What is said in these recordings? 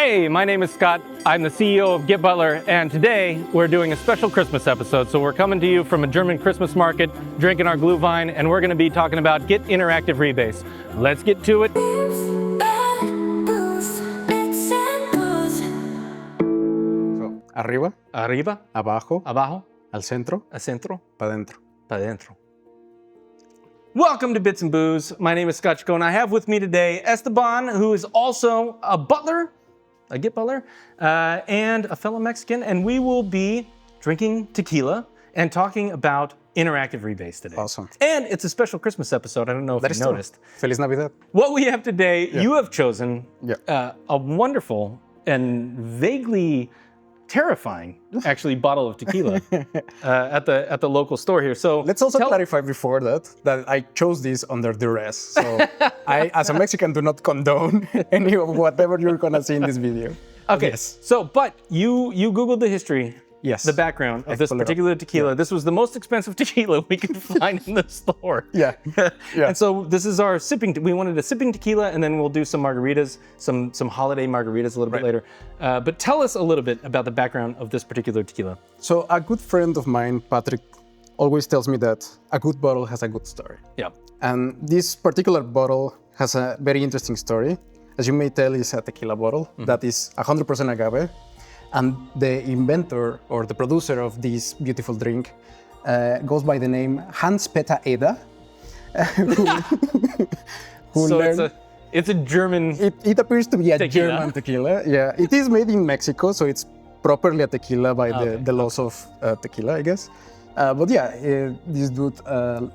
Hey, my name is Scott. I'm the CEO of Get Butler, and today we're doing a special Christmas episode. So we're coming to you from a German Christmas market, drinking our Glühwein, and we're going to be talking about Git Interactive Rebase. Let's get to it. So, arriba, Arriba, abajo, abajo, al centro, al centro, para adentro. para dentro. Welcome to Bits and Booze. My name is Scott and I have with me today Esteban, who is also a butler, a Git butler, and a fellow Mexican, and we will be drinking tequila and talking about Interactive Rebase today. Awesome. And it's a special Christmas episode. I don't know if you noticed. Feliz Navidad. What we have today, you have chosen Yeah. a wonderful and vaguely terrifying, actually, bottle of tequila at the local store here. So Let's also clarify before that I chose this under duress. So I, as a Mexican, do not condone any of whatever you're gonna see in this video. Okay, Yes. so, but you Googled the history, Yes. the background of this pulled it up. particular tequila. This was the most expensive tequila we could find in the store. Yeah. Yeah. And so this is our sipping, we wanted a sipping tequila, and then we'll do some margaritas, some holiday margaritas a little bit later. But tell us a little bit about the background of this particular tequila. So a good friend of mine, Patrick, always tells me that a good bottle has a good story. Yeah. And this particular bottle has a very interesting story. As you may tell, it's a tequila bottle that is 100% agave. And the inventor or the producer of this beautiful drink goes by the name Hans Peter Eder. So it's a German. It appears to be a tequila. German tequila. Yeah, it is made in Mexico, so it's properly a tequila by the laws of tequila, I guess. But yeah, this dude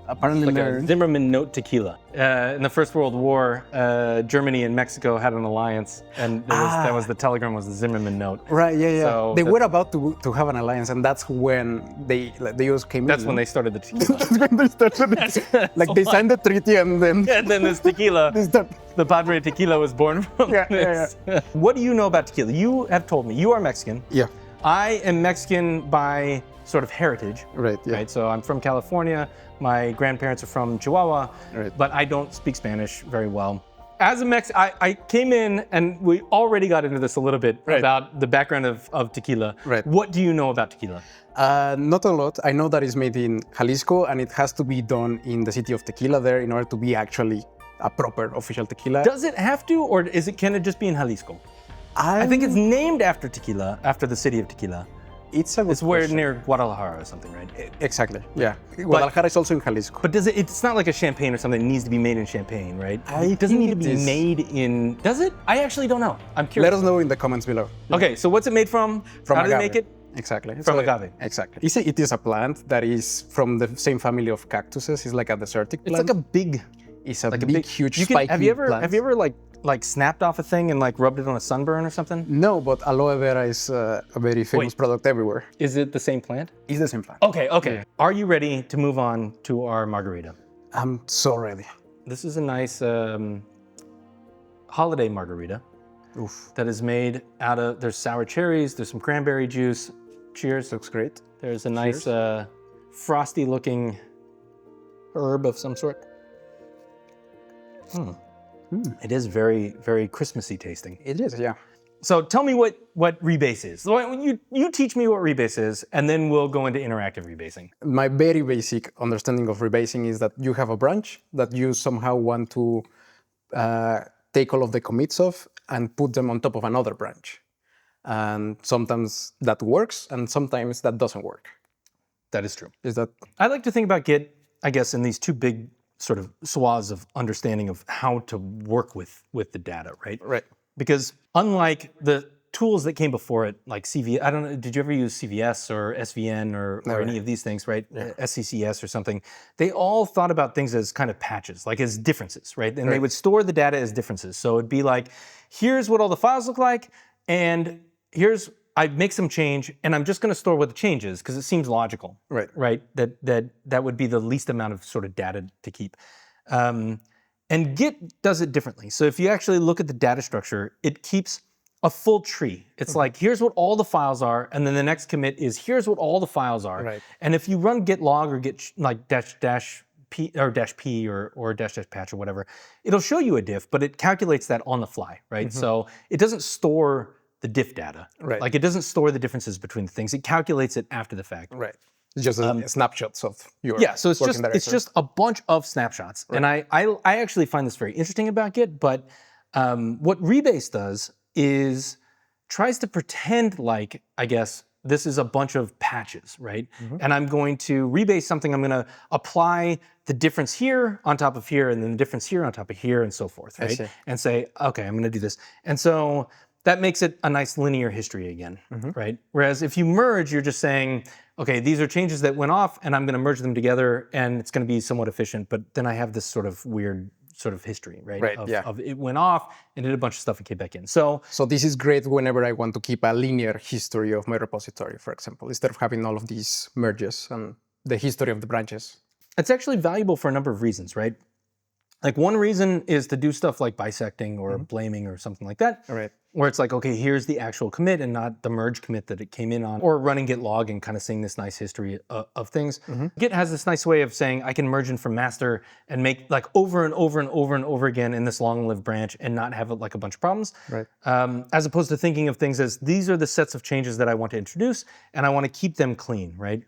apparently Like a learned. Zimmermann note tequila. In the First World War, Germany and Mexico had an alliance, and that was the telegram was the Zimmermann note. Right, yeah. So they were about to have an alliance, and that's when the US came in. That's when they started the tequila. That's when they started it. Like they signed the treaty and then And then this tequila, they start. the Padre Tequila was born from this. What do you know about tequila? You have told me you are Mexican. Yeah, I am Mexican by sort of heritage. right, yeah. Right, so I'm from California. My grandparents are from Chihuahua, Right. but I don't speak Spanish very well. As a I came in and we already got into this a little bit Right. about the background of tequila. Right. What do you know about tequila? Not a lot. I know that it's made in Jalisco and it has to be done in the city of Tequila there in order to be actually a proper official tequila. Does it have to, or can it just be in Jalisco? I think it's named after tequila, after the city of Tequila. It's a good It's where question. near Guadalajara or something, right? Exactly, yeah. Guadalajara is also in Jalisco. But it's not like a champagne or something that needs to be made in Champagne, right? I It doesn't think need to it be is. made in, does it? I actually don't know. I'm curious. Let us know in the comments below. Okay, so what's it made from? From How do they agave. make it? Exactly. From agave. Exactly. It is a plant that is from the same family of cactuses. It's like a desertic It's plant. like a big, It's a like big, a big, huge, you can, spiky have you ever plant. like snapped off a thing and like rubbed it on a sunburn or something? No, but aloe vera is a very famous Wait. product everywhere. Is it the same plant? It's the same plant. Okay. Are you ready to move on to our margarita? I'm so ready. This is a nice holiday margarita Oof. that is made out of, there's sour cherries, there's some cranberry juice. Cheers. Looks great. There's a nice frosty looking herb of some sort. It is very, very Christmassy tasting. It is, yeah. So tell me what rebase is. You teach me what rebase is, and then we'll go into interactive rebasing. My very basic understanding of rebasing is that you have a branch that you somehow want to take all of the commits of and put them on top of another branch. And sometimes that works, and sometimes that doesn't work. That is true. Is that I like to think about Git, I guess, in these two big sort of swaths of understanding of how to work with the data, right? right? Because unlike the tools that came before it, like CVS, I don't know, did you ever use CVS or SVN or any of these things, right? SCCS or something. They all thought about things as kind of patches, like as differences, right? And they would store the data as differences. So it'd be like, here's what all the files look like, and I make some change, and I'm just going to store what the change is because it seems logical, right? That would be the least amount of sort of data to keep. And Git does it differently. So if you actually look at the data structure, it keeps a full tree. It's like, here's what all the files are, and then the next commit is here's what all the files are. Right. And if you run git log or git dash P or dash P or dash dash patch or whatever, it'll show you a diff, but it calculates that on the fly, right? So it doesn't store the diff data. Right. Like it doesn't store the differences between the things. It calculates it after the fact. Right. It's just snapshots of your So it's just a bunch of snapshots. Right. And I actually find this very interesting about Git, but what rebase does is tries to pretend like, I guess, this is a bunch of patches, right? And I'm going to rebase something. I'm going to apply the difference here on top of here, and then the difference here on top of here, and so forth, right? And say, okay, I'm going to do this. And so that makes it a nice linear history again, right? Whereas if you merge, you're just saying, okay, these are changes that went off, and I'm going to merge them together, and it's going to be somewhat efficient. But then I have this sort of weird sort of history, right? Of it went off and did a bunch of stuff and came back in. So this is great whenever I want to keep a linear history of my repository, for example, instead of having all of these merges and the history of the branches. It's actually valuable for a number of reasons, right? Like one reason is to do stuff like bisecting or blaming or something like that. Right. Where it's like, okay, here's the actual commit and not the merge commit that it came in on. Or running git log and kind of seeing this nice history of things. Git has this nice way of saying, I can merge in from master and make like over and over and over and over again in this long-lived branch and not have like a bunch of problems. Right. As opposed to thinking of things as, these are the sets of changes that I want to introduce and I want to keep them clean, right?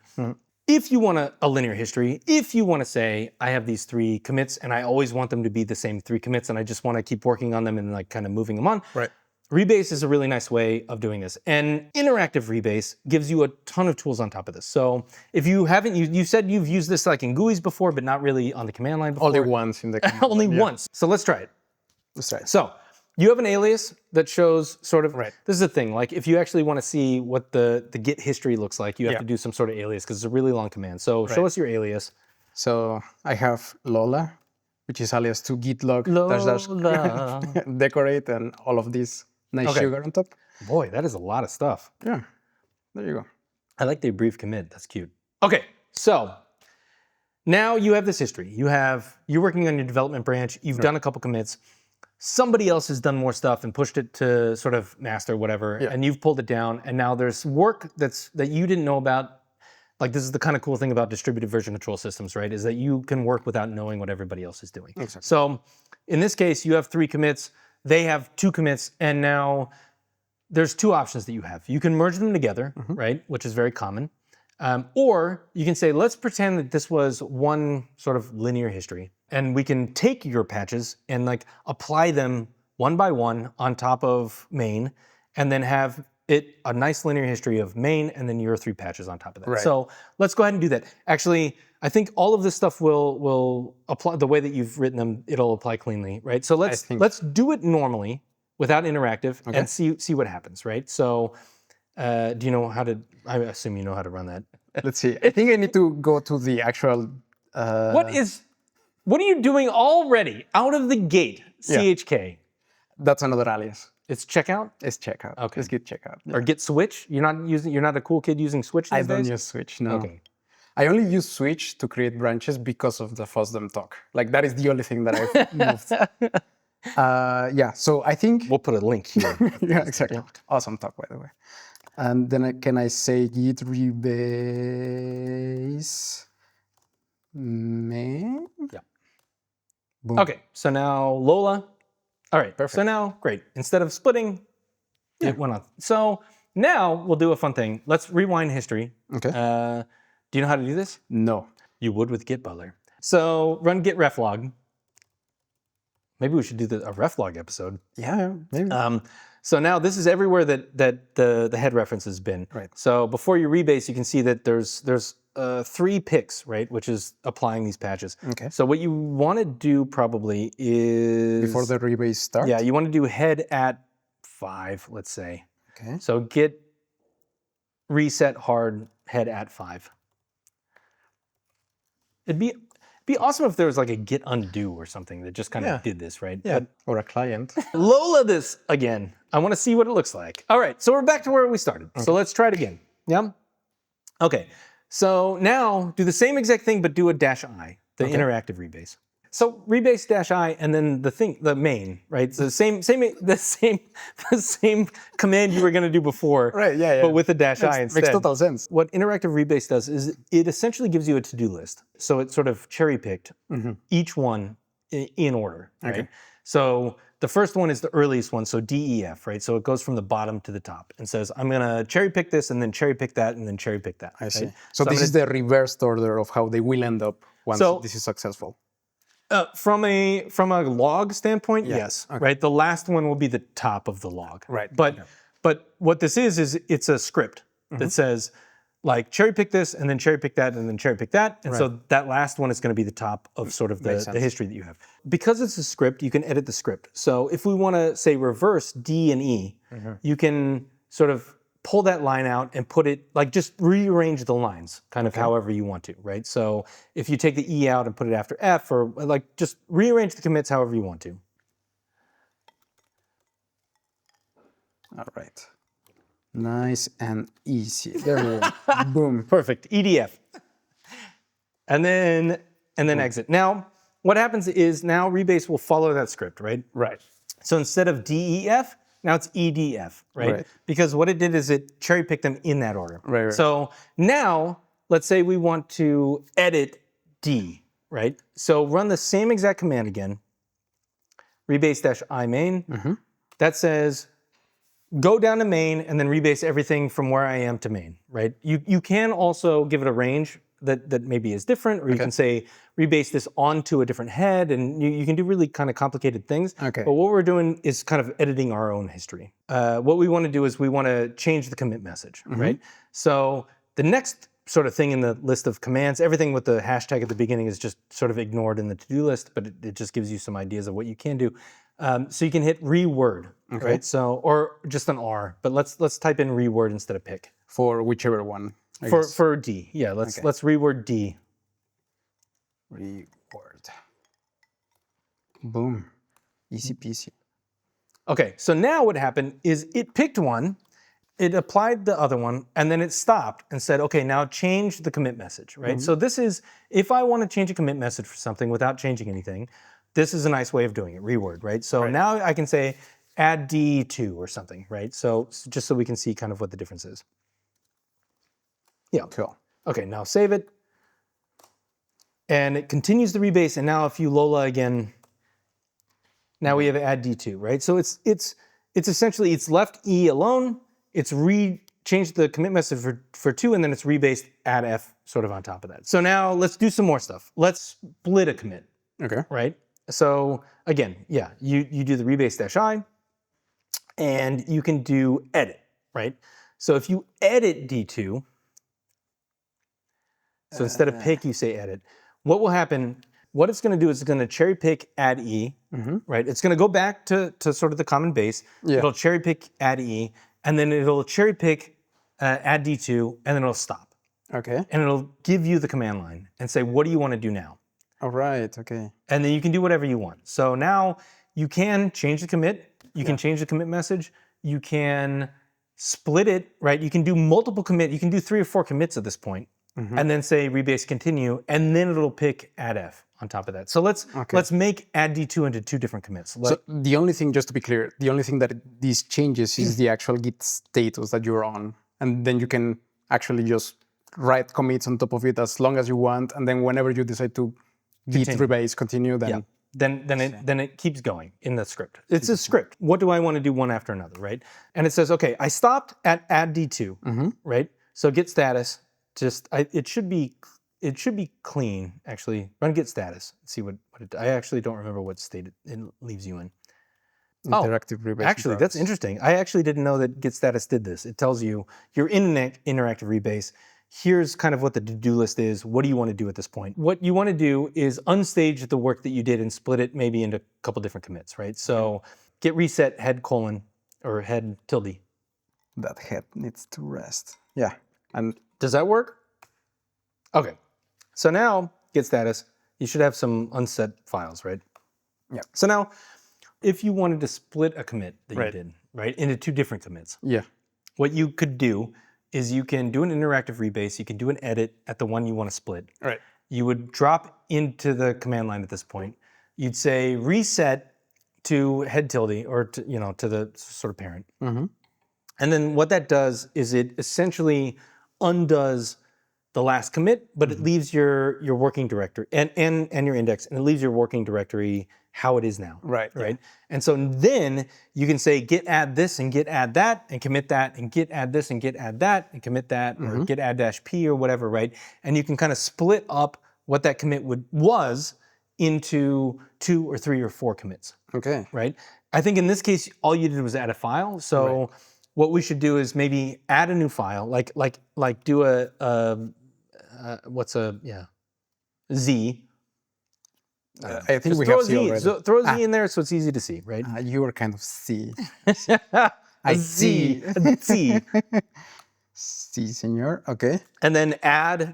If you want a linear history, if you want to say, I have these 3 commits and I always want them to be the same 3 commits and I just want to keep working on them and like kind of moving them on. Right. Rebase is a really nice way of doing this. And Interactive Rebase gives you a ton of tools on top of this. So if you haven't, you said you've used this like in GUIs before, but not really on the command line before. Only once in the command line. Only once. So let's try it. Let's try it. So you have an alias that shows sort of, Right. This is the thing, like if you actually want to see what the Git history looks like, you have to do some sort of alias because it's a really long command. So show us your alias. So I have Lola, which is alias to git log Lola. -- decorate and all of this nice sugar on top. Boy, that is a lot of stuff. Yeah, there you go. I like the brief commit. That's cute. Okay, so now you have this history. You're working on your development branch. You've done a couple commits. Somebody else has done more stuff and pushed it to sort of master, whatever, and you've pulled it down. And now there's work that you didn't know about. Like this is the kind of cool thing about distributed version control systems, right? Is that you can work without knowing what everybody else is doing. Exactly. So in this case, you have 3 commits. They have 2 commits, and now there's 2 options that you have. You can merge them together, right? Which is very common. Or you can say, let's pretend that this was one sort of linear history, and we can take your patches and like apply them one by one on top of main, and then have it a nice linear history of main, and then your 3 patches on top of that. Right. So let's go ahead and do that. Actually, I think all of this stuff will apply the way that you've written them. It'll apply cleanly, right? So let's do it normally without interactive and see what happens, right? So do you know how to? I assume you know how to run that. Let's see. I think I need to go to the actual. What are you doing already out of the gate? CHK. That's another alias. It's checkout. It's checkout. Okay. It's git checkout. Or git switch. You're not a cool kid using switch these I don't days? use switch. No. Okay. I only use switch to create branches because of the FOSDEM talk. Like that is the only thing that I've moved. So I think We'll put a link here. yeah, exactly. Awesome talk, by the way. And then can I say git rebase main? Yeah. Boom. Okay, so now Lola. All right, Perfect. So now, great. Instead of splitting, it went on. So now we'll do a fun thing. Let's rewind history. Okay. Do you know how to do this? No. You would with Git Butler. So run git reflog. Maybe we should do a reflog episode. Yeah, maybe. So now this is everywhere that the head reference has been. Right. So before you rebase, you can see that there's 3 picks, right? Which is applying these patches. Okay. So what you want to do probably is Before the rebase starts? Yeah, you want to do head at 5, let's say. Okay. So git reset hard head at 5. It'd be awesome if there was like a git undo or something that just kind of did this, right? Yeah, But or a client. Lola this again. I want to see what it looks like. All right, so we're back to where we started. So let's try it again. Yeah? Okay, so now do the same exact thing, but do a -i, the interactive rebase. So rebase -I and then the main, right? So the same command you were going to do before, Right, yeah. but with a -I instead. Makes total sense. What Interactive Rebase does is it essentially gives you a to-do list. So it sort of cherry-picked each one in order, right? Okay. So the first one is the earliest one, so DEF, right? So it goes from the bottom to the top and says, I'm going to cherry pick this and then cherry pick that and then cherry pick that. I see. Right? So this is the reversed order of how they will end up once this is successful. From a log standpoint, yes, okay. right? The last one will be the top of the log. Right. But what this is it's a script that says, like, cherry pick this and then cherry pick that and then cherry pick that. And so that last one is going to be the top of sort of the history that you have. Because it's a script, you can edit the script. So if we want to, say, reverse D and E, you can sort of pull that line out and put it, like, just rearrange the lines kind of however you want to, right? So if you take the E out and put it after F, or like just rearrange the commits however you want to. All right. Nice and easy. There we go. Boom. Perfect. EDF. And then exit. Now, what happens is now Rebase will follow that script, right? Right. So instead of DEF, now it's EDF, right? Because what it did is it cherry picked them in that order. Right. So now, let's say we want to edit D, right? So run the same exact command again, rebase-I main. That says, go down to main and then rebase everything from where I am to main, right? You can also give it a range that maybe is different, or you can say rebase this onto a different head, and you can do really kind of complicated things. Okay. But what we're doing is kind of editing our own history. What we want to do is we want to change the commit message, right? So the next sort of thing in the list of commands, everything with the hashtag at the beginning is just sort of ignored in the to-do list, but it just gives you some ideas of what you can do. So you can hit reword, right? So, or just an R, but let's type in reword instead of pick. For whichever one. For D, yeah. Let's reword D. Reword. Boom. Easy peasy. Okay, so now what happened is it picked one, it applied the other one, and then it stopped and said, okay, now change the commit message, right? So this is, if I want to change a commit message for something without changing anything, this is a nice way of doing it, reword, right? So now I can say add D2 or something, right? So just so we can see kind of what the difference is. Yeah. Cool. Okay, now save it. And it continues the rebase, and now if you Lola again, now we have add D2, right? So it's essentially, it's left E alone, it's changed the commit message for 2, and then it's rebased add F sort of on top of that. So now let's do some more stuff. Let's split a commit. Okay. Right? So again, yeah, you do the rebase-I, and you can do edit, right? So if you edit D2, so instead of pick, you say edit. What will happen, what it's going to do is it's going to cherry pick add E, right? It's going to go back to sort of the common base. It'll cherry pick add E, and then it'll cherry pick add D2, and then it'll stop. Okay. And it'll give you the command line and say, what do you want to do now? All right, okay. And then you can do whatever you want. So now you can change the commit, you can change the commit message, you can split it, right? You can do multiple commit, you can do 3 or 4 commits at this point, and then say rebase continue, and then it'll pick add F on top of that. So let's make add D2 into 2 different commits. So the only thing, just to be clear, the only thing that this changes is the actual Git status that you're on. And then you can actually just write commits on top of it as long as you want, and then whenever you decide to Git rebase continue, then then it keeps going in the script. It's a script. What do I want to do one after another, right? And it says, okay, I stopped at add D2, right? So git status, it should be clean, actually. Run git status. See what it, I actually don't remember what state it leaves you in. Interactive Rebase. Actually, that's interesting. I actually didn't know that git status did this. It tells you you're in an interactive rebase. Here's kind of what the to-do list is. What do you want to do at this point? What you want to do is unstage the work that you did and split it maybe into a couple different commits, right? So git reset head colon or head tilde. That head needs to rest. Yeah. And does that work? Okay. So now git status, you should have some unset files, right? Yeah. So now if you wanted to split a commit that you did, right, into 2 different commits, what you could do is you can do an interactive rebase, you can do an edit at the one you want to split. Right. You would drop into the command line at this point. you'd say reset to head tilde or to the sort of parent. And then what that does is it essentially undoes the last commit, but it leaves your working directory and your index, and it leaves your working directory how it is now. Right. Right. And so then you can say git add this and git add that and commit that and git add this and git add that and commit that or git add -p or whatever, right? And you can kind of split up what that commit was into 2 or 3 or 4 commits. Okay. Right. I think in this case, all you did was add a file. So what we should do is maybe add a new file, like do Z. I think Just we throw have a Z Z. already. So throw a Z in there so it's easy to see, right? You were kind of C. A Z. A Z. C, senor. Okay. And then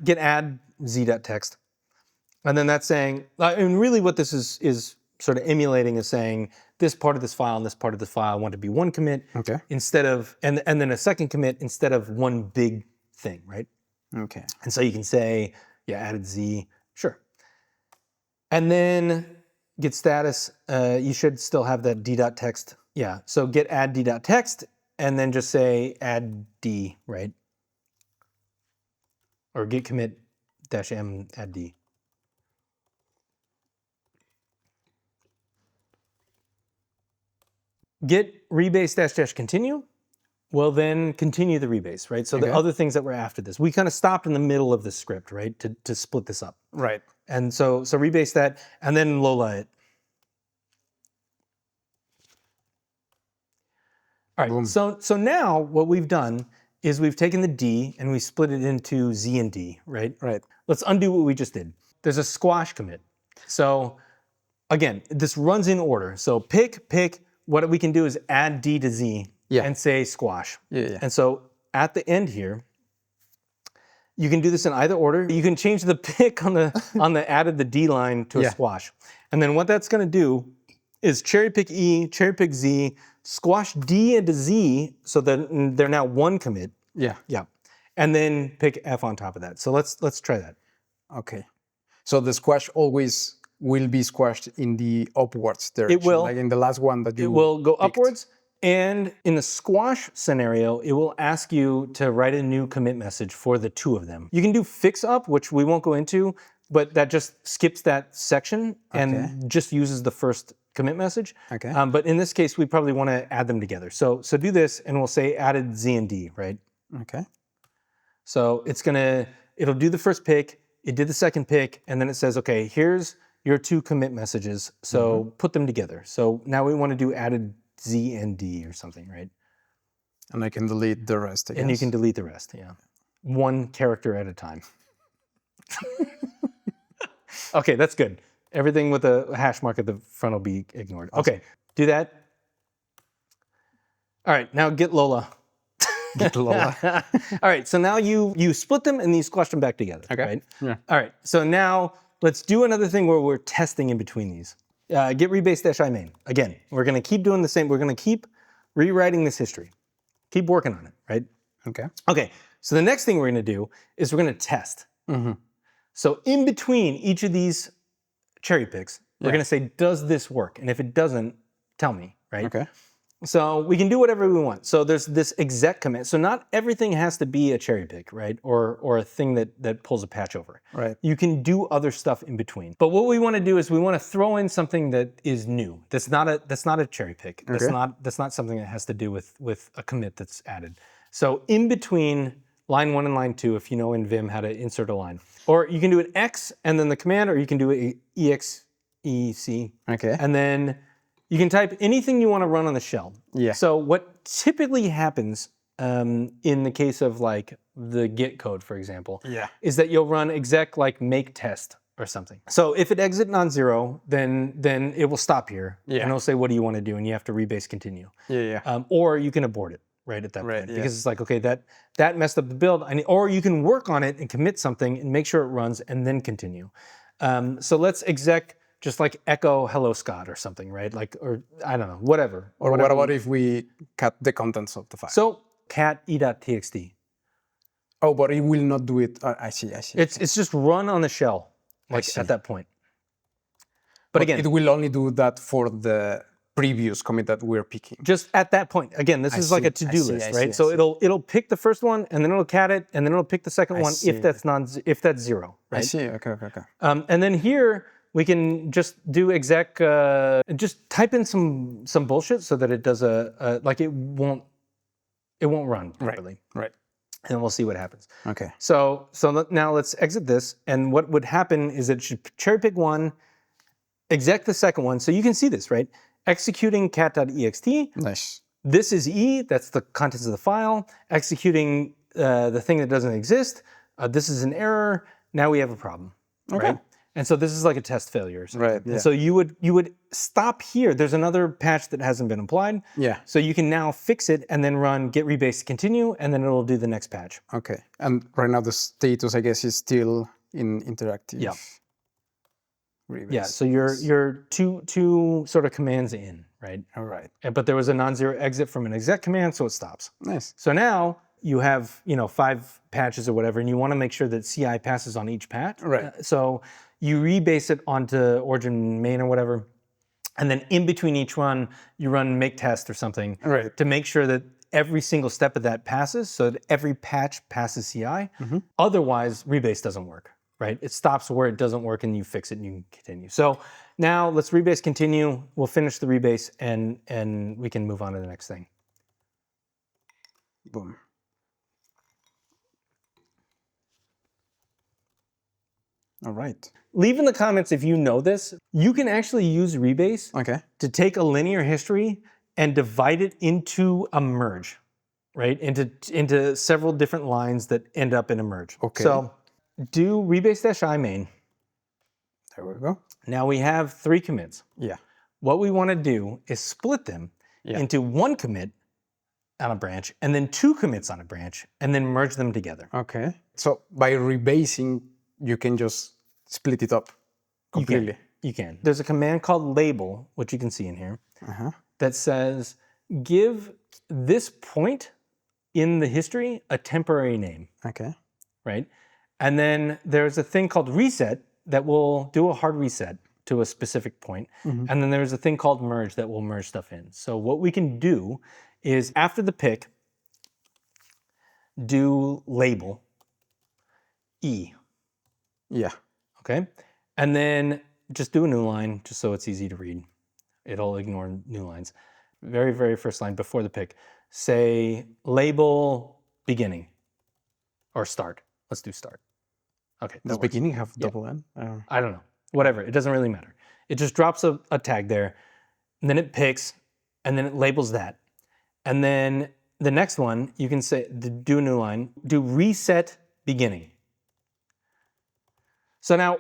git add z.text. And then that's saying, and really what this is sort of emulating is saying this part of this file and this part of this file I want to be one commit instead of, and then a second commit instead of one big thing, right? Okay. And so you can say, added Z, sure. And then git status, you should still have that d.text. Yeah, so git add d.text and then just say add D, right? Or git commit -m add D. Git rebase -- continue will then continue the rebase, right? So the other things that were after this, we kind of stopped in the middle of the script, right? To split this up. Right. And so rebase that and then Lola it. All right, Boom. so now what we've done is we've taken the D and we split it into Z and D, right? Right. Let's undo what we just did. There's a squash commit. So again, this runs in order. So pick, what we can do is add D to Z and say squash. Yeah. And so at the end here, you can do this in either order. You can change the pick on the added the D line to a squash. And then what that's gonna do is cherry pick E, cherry pick Z, squash D into Z so that they're now one commit. Yeah. Yeah. And then pick F on top of that. So let's try that. Okay. So the squash always will be squashed in the upwards direction. It will. Like in the last one that you It will go picked. upwards. And in the squash scenario, it will ask you to write a new commit message for the two of them. You can do fix up, which we won't go into, but that just skips that section and just uses the first commit message. Okay. But in this case, we probably want to add them together. So do this, and we'll say added Z and D, right? Okay. So it'll do the first pick, it did the second pick, and then it says, okay, here's your two commit messages. So put them together. So now we want to do added Z and D or something, right? And I can delete the rest, I guess. And you can delete the rest, yeah. One character at a time. Okay, that's good. Everything with a hash mark at the front will be ignored. Okay, do that. All right, now get Lola. Get Lola. All right, so now you split them and you squash them back together, right? Yeah. All right, so now let's do another thing where we're testing in between these. Git rebase -i main. Again, we're gonna keep doing the same. We're gonna keep rewriting this history. Keep working on it, right? Okay. Okay, so the next thing we're gonna do is we're gonna test. So in between each of these cherry picks, we're gonna say, does this work? And if it doesn't, tell me, right? Okay. So we can do whatever we want. So there's this exec command. So not everything has to be a cherry pick, right? Or a thing that pulls a patch over. Right. You can do other stuff in between. But what we want to do is we want to throw in something that is new. That's not a cherry pick. That's not something that has to do with a commit that's added. So in between line 1 and line 2, if you know in Vim how to insert a line. Or you can do an X and then the command, or you can do an EXEC. Okay. And then you can type anything you want to run on the shell. Yeah. So what typically happens in the case of like the Git code, for example, is that you'll run exec like make test or something. So if it exit non-zero, then it will stop here and it'll say, what do you want to do? And you have to rebase continue. Or you can abort it right at that point because it's like, okay, that messed up the build. Or you can work on it and commit something and make sure it runs and then continue. So let's exec just like echo hello Scott or something, right? Like, or I don't know, whatever. Or what about if we cut the contents of the file? So cat e.txt. Oh, but it will not do it. I see. It's just run on the shell, like at that point. But again, it will only do that for the previous commit that we're picking. just at that point. Again, this is like a to-do list, right? So it'll pick the first one, and then it'll cat it, and then it'll pick the second one if that's zero, right? I see. Okay. And then here we can just do exec, just type in some bullshit so that it does like it won't run properly. Right. And we'll see what happens. Okay. So now let's exit this, and what would happen is it should cherry pick one, exec the second one. So you can see this, right? Executing cat.ext. Nice. This is E, that's the contents of the file. Executing the thing that doesn't exist. This is an error. Now we have a problem, right? And so this is like a test failure. Right. Yeah. And so you would stop here. There's another patch that hasn't been applied. Yeah. So you can now fix it and then run get rebase continue, and then it'll do the next patch. Okay. And right now the status, I guess, is still in interactive. Yeah. Rebase. Yeah. So you're two sort of commands in, right? All right. But there was a non-zero exit from an exec command, so it stops. Nice. So now you have 5 patches or whatever, and you want to make sure that CI passes on each patch. Right. So you rebase it onto origin main or whatever, and then in between each run, you run make test or something to make sure that every single step of that passes, so that every patch passes CI. Otherwise, rebase doesn't work, right? It stops where it doesn't work, and you fix it, and you can continue. So now let's rebase continue. We'll finish the rebase, and we can move on to the next thing. Boom. All right. Leave in the comments if you know this. You can actually use rebase to take a linear history and divide it into a merge, right? Into several different lines that end up in a merge. Okay. So do rebase-i main. There we go. Now we have 3 commits. Yeah. What we want to do is split them into 1 commit on a branch and then 2 commits on a branch and then merge them together. Okay. So by rebasing, you can just split it up completely. You can. There's a command called label, which you can see in here, that says give this point in the history a temporary name. Okay. Right? And then there's a thing called reset that will do a hard reset to a specific point. And then there's a thing called merge that will merge stuff in. So what we can do is after the pick, do label E. Yeah. Okay. And then just do a new line just so it's easy to read. It'll ignore new lines. Very, very first line before the pick. Say label beginning or start. Let's do start. Okay. Does beginning have double N? I don't know. Whatever. It doesn't really matter. It just drops a tag there, and then it picks, and then it labels that. And then the next one, you can say, do a new line, do reset beginning. So now,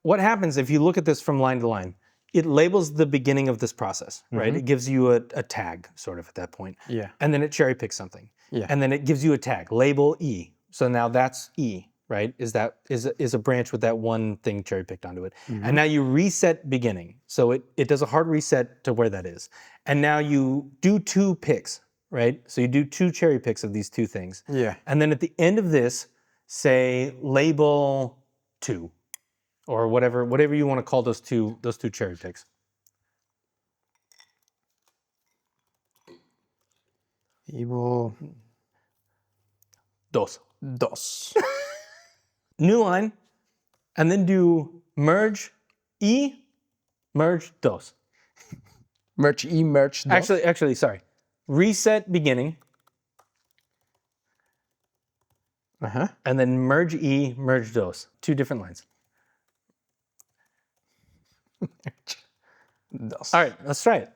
what happens if you look at this from line to line? It labels the beginning of this process, right? It gives you a tag, sort of, at that point. Yeah. And then it cherry picks something. Yeah. And then it gives you a tag, label E. So now that's E, right? Is a branch with that one thing cherry picked onto it. And now you reset beginning. So it does a hard reset to where that is. And now you do 2 picks, right? So you do 2 cherry picks of these 2 things. Yeah. And then at the end of this, say label 2. Or whatever you want to call those two cherry picks. Evil Dos. New line, and then do merge E, merge dos. Merge E, merge dos. Actually, sorry. Reset beginning. And then merge E, merge dos. 2 different lines. All right, let's try it.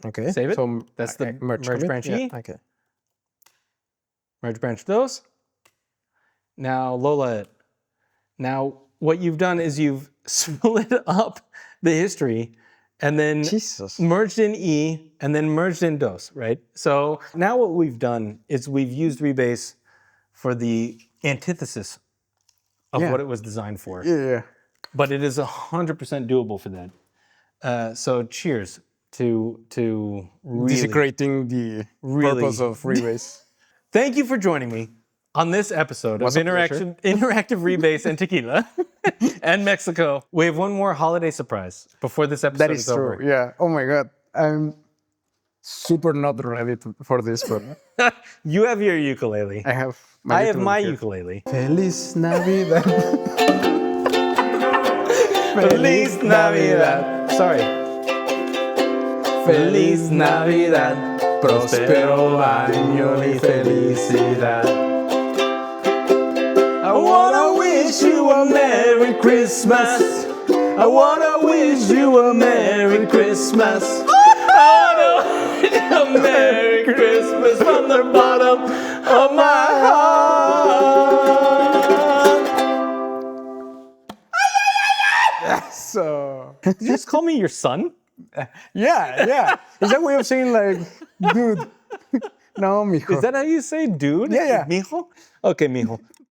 Okay. Save it. So that's the merge branch E. Okay. Merge branch dos. Now Lola it. Now what you've done is you've split up the history and then merged in E and then merged in dos, right? So now what we've done is we've used rebase for the antithesis of what it was designed for. Yeah. But it is 100% doable for that. So cheers to really desecrating the purpose of rebase. Thank you for joining me. On this episode of Was a pleasure. Interactive Rebase and Tequila and Mexico, we have one more holiday surprise before this episode That is true. over. Yeah. Oh my God. I'm super not ready for this, but You have your ukulele. I have I have little my here. ukulele. Feliz Navidad. Feliz Navidad. Sorry. Feliz Navidad. Prospero año y felicidad. I wanna wish you a Merry Christmas. I wanna wish you a Merry Christmas. I wanna wish you a Merry Christmas from the bottom of my heart. So, Did you just call me your son? yeah. It's a way of saying like, dude. No, mijo. Is that how you say dude? Yeah. Mijo? Okay, mijo.